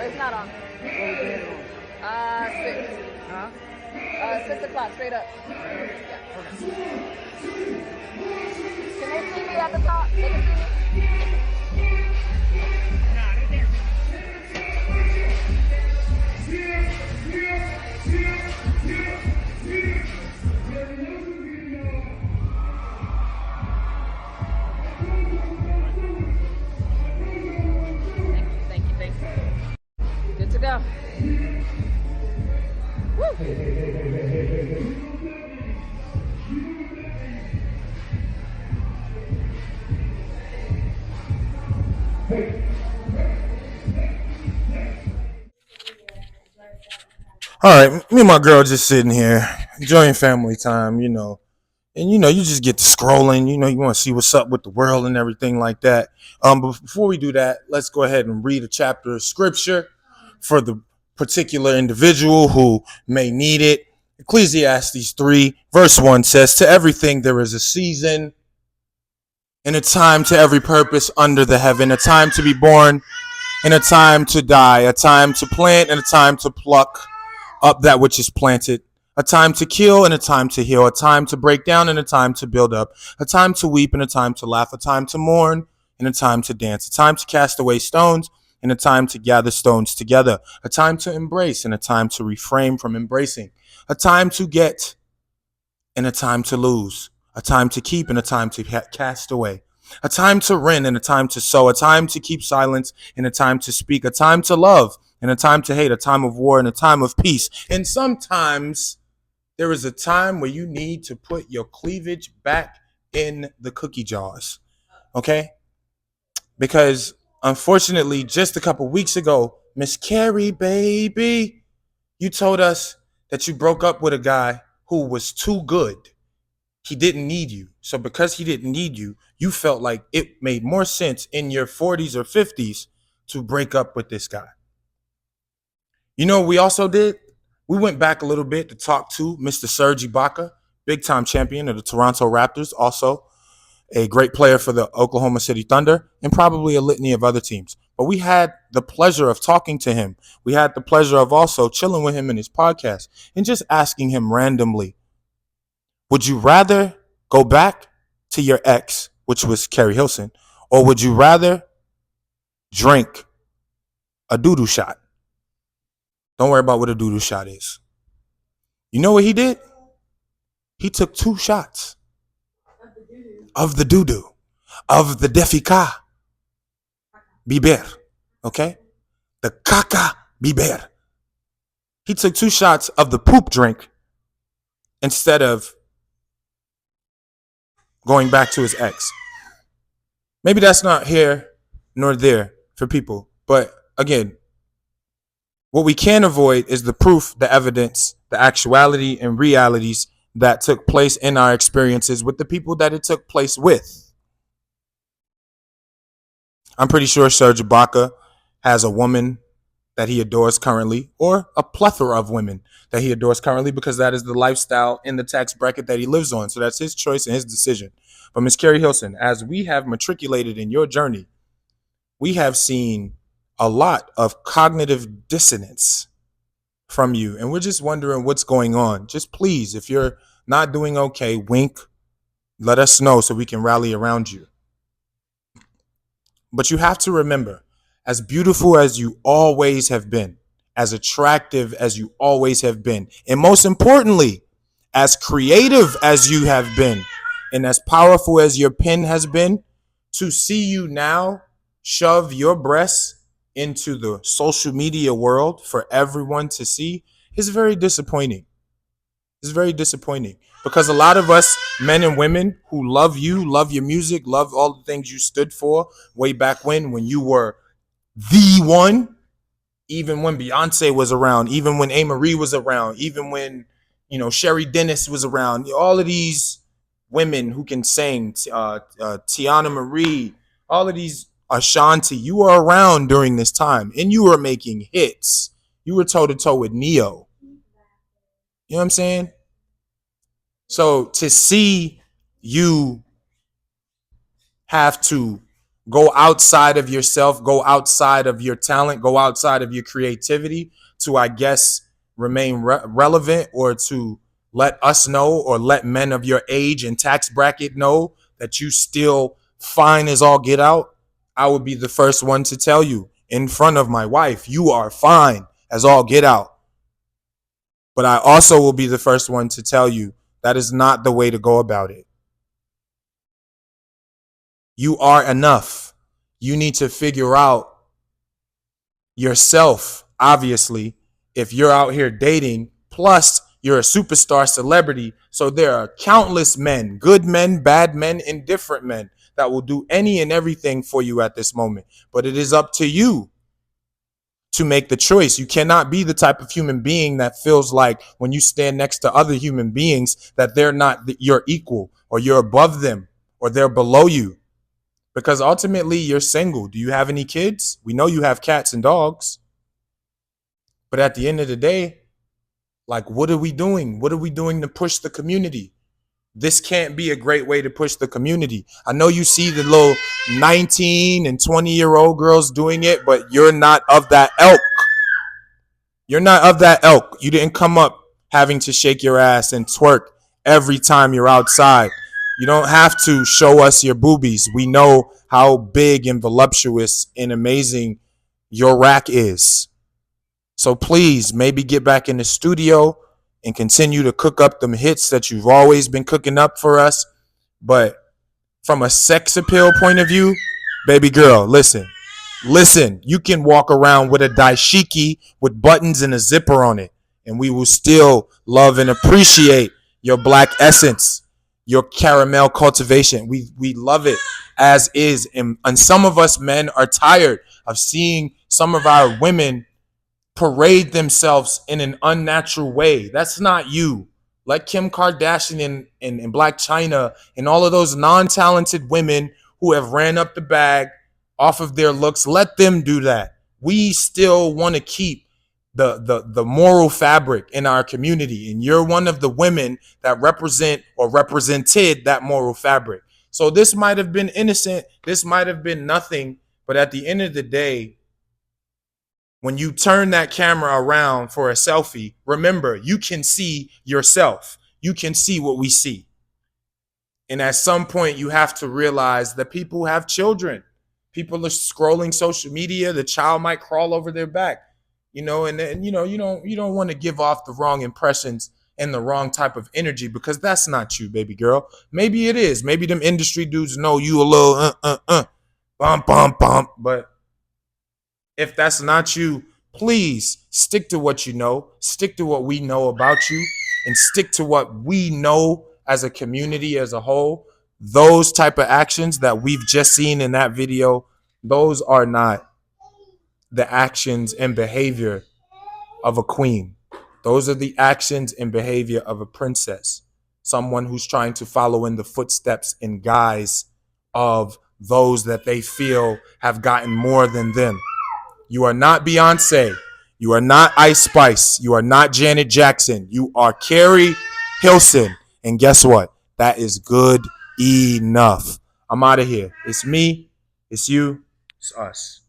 it's not on. What was the heading on? 6. Huh? 6 o'clock, straight up. Yeah. Can they see me at the top? They can see me? Nah, they can't Thank you. Good to go. Woo. All right, me and my girl just sitting here enjoying family time, and you just get to scrolling, you want to see what's up with the world and everything like that. But before we do that, let's go ahead and read a chapter of scripture for the particular individual who may need it. Ecclesiastes 3 verse 1 says, "To everything there is a season and a time to every purpose under the heaven, a time to be born and a time to die, a time to plant and a time to pluck up that which is planted, a time to kill and a time to heal, a time to break down and a time to build up, a time to weep and a time to laugh, a time to mourn and a time to dance, a time to cast away stones and a time to gather stones together, a time to embrace and a time to refrain from embracing, a time to get and a time to lose, a time to keep and a time to cast away, a time to rend and a time to sow, a time to keep silence and a time to speak, a time to love and a time to hate, a time of war and a time of peace." And sometimes there is a time where you need to put your cleavage back in the cookie jars, okay? Because unfortunately, just a couple weeks ago, Miss KERI, baby, you told us that you broke up with a guy who was too good. He didn't need you. So because he didn't need you, you felt like it made more sense in your 40s or 50s to break up with this guy. You know what we also did? We went back a little bit to talk to Mr. Serge Ibaka, big-time champion of the Toronto Raptors, also a great player for the Oklahoma City Thunder, and probably a litany of other teams. But we had the pleasure of talking to him. We had the pleasure of also chilling with him in his podcast and just asking him randomly, would you rather go back to your ex, which was KERI HILSON, or would you rather drink a doo-doo shot? Don't worry about what a doo-doo shot is. You know what he did? He took 2 shots of the doo-doo, of the defika biber, okay? The caca biber. He took 2 shots of the poop drink instead of going back to his ex. Maybe that's not here nor there for people, but again, what we can avoid is the proof, the evidence, the actuality and realities that took place in our experiences with the people that it took place with. I'm pretty sure Serge Ibaka has a woman that he adores currently, or a plethora of women that he adores currently, because that is the lifestyle in the tax bracket that he lives on. So that's his choice and his decision. But Ms. KERI HILSON, as we have matriculated in your journey, we have seen a lot of cognitive dissonance from you. And we're just wondering what's going on. Just please, if you're not doing okay, wink, let us know so we can rally around you. But you have to remember, as beautiful as you always have been, as attractive as you always have been, and most importantly, as creative as you have been, and as powerful as your pen has been, to see you now shove your breasts into the social media world for everyone to see is very disappointing. It's very disappointing because a lot of us, men and women who love you, love your music, love all the things you stood for way back when you were the one, even when Beyonce was around, even when A. Marie was around, even when, Sherry Dennis was around, all of these women who can sing, Tiana Marie, all of these, Ashanti, you were around during this time and you were making hits. You were toe to toe with Neo. You know what I'm saying? So to see you have to Go outside of yourself, go outside of your talent, go outside of your creativity to, I guess, remain relevant, or to let us know, or let men of your age and tax bracket know that you still fine as all get out. I would be the first one to tell you in front of my wife, you are fine as all get out. But I also will be the first one to tell you that is not the way to go about it. You are enough. You need to figure out yourself, obviously, if you're out here dating, plus you're a superstar celebrity. So there are countless men, good men, bad men, indifferent men, that will do any and everything for you at this moment. But it is up to you to make the choice. You cannot be the type of human being that feels like when you stand next to other human beings that they're not your equal, or you're above them, or they're below you. Because ultimately you're single. Do you have any kids? We know you have cats and dogs. But at the end of the day, like, what are we doing? What are we doing to push the community? This can't be a great way to push the community. I know you see the little 19 and 20-year-old girls doing it, but you're not of that ilk. You're not of that ilk. You didn't come up having to shake your ass and twerk every time you're outside. You don't have to show us your boobies. We know how big and voluptuous and amazing your rack is. So please, maybe get back in the studio and continue to cook up them hits that you've always been cooking up for us. But from a sex appeal point of view, baby girl, listen, you can walk around with a dashiki with buttons and a zipper on it, and we will still love and appreciate your black essence, your caramel cultivation. We love it as is. And some of us men are tired of seeing some of our women parade themselves in an unnatural way. That's not you. Let Kim Kardashian and Black China and all of those non-talented women who have ran up the bag off of their looks, let them do that. We still want to keep the moral fabric in our community, and you're one of the women that represent or represented that moral fabric. So this might have been innocent, this might have been nothing, but at the end of the day, when you turn that camera around for a selfie, remember, you can see yourself. You can see what we see. And at some point, you have to realize that people have children. People are scrolling social media. The child might crawl over their back, and you don't want to give off the wrong impressions and the wrong type of energy, because that's not you, baby girl. Maybe it is. Maybe them industry dudes know you a little bump, but if that's not you, please stick to what you know, stick to what we know about you, and stick to what we know as a community as a whole. Those type of actions that we've just seen in that video, those are not the actions and behavior of a queen. Those are the actions and behavior of a princess, someone who's trying to follow in the footsteps and guise of those that they feel have gotten more than them. You are not Beyonce. You are not Ice Spice. You are not Janet Jackson. You are KERI HILSON. And guess what? That is good enough. I'm out of here. It's me. It's you. It's us.